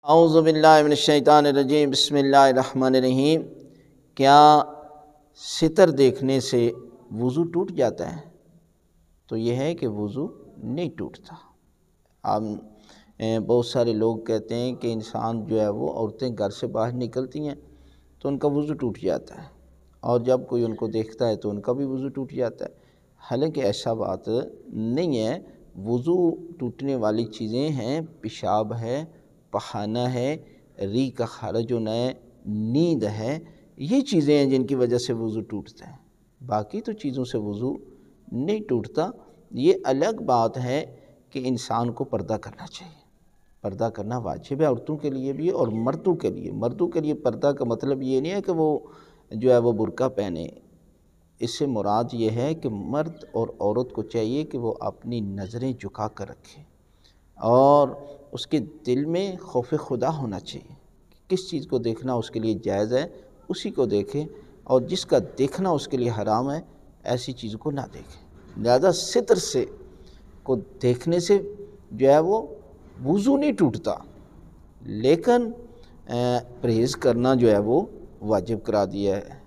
اعوذ باللہ من الشیطان الرجیم، بسم اللہ الرحمن الرحیم۔ کیا ستر دیکھنے سے وضو ٹوٹ جاتا ہے؟ تو یہ ہے کہ وضو نہیں ٹوٹتا۔ اب بہت سارے لوگ کہتے ہیں کہ انسان جو ہے وہ عورتیں گھر سے باہر نکلتی ہیں تو ان کا وضو ٹوٹ جاتا ہے، اور جب کوئی ان کو دیکھتا ہے تو ان کا بھی وضو ٹوٹ جاتا ہے۔ حالانکہ ایسا بات نہیں ہے۔ وضو ٹوٹنے والی چیزیں ہیں پیشاب ہے، پخانہ ہے، ری کا خارج ہونا ہے، نیند ہے، یہ چیزیں ہیں جن کی وجہ سے وضو ٹوٹتا ہے۔ باقی تو چیزوں سے وضو نہیں ٹوٹتا۔ یہ الگ بات ہے کہ انسان کو پردہ کرنا چاہیے۔ پردہ کرنا واجب ہے، عورتوں کے لیے بھی اور مردوں کے لیے۔ مردوں کے لیے پردہ کا مطلب یہ نہیں ہے کہ وہ جو ہے وہ برقع پہنے۔ اس سے مراد یہ ہے کہ مرد اور عورت کو چاہیے کہ وہ اپنی نظریں جھکا کر رکھیں، اور اس کے دل میں خوف خدا ہونا چاہیے۔ کس چیز کو دیکھنا اس کے لیے جائز ہے اسی کو دیکھیں، اور جس کا دیکھنا اس کے لیے حرام ہے ایسی چیز کو نہ دیکھیں۔ لہذا ستر سے کو دیکھنے سے جو ہے وہ وضو نہیں ٹوٹتا، لیکن پرہیز کرنا جو ہے وہ واجب کرا دیا ہے۔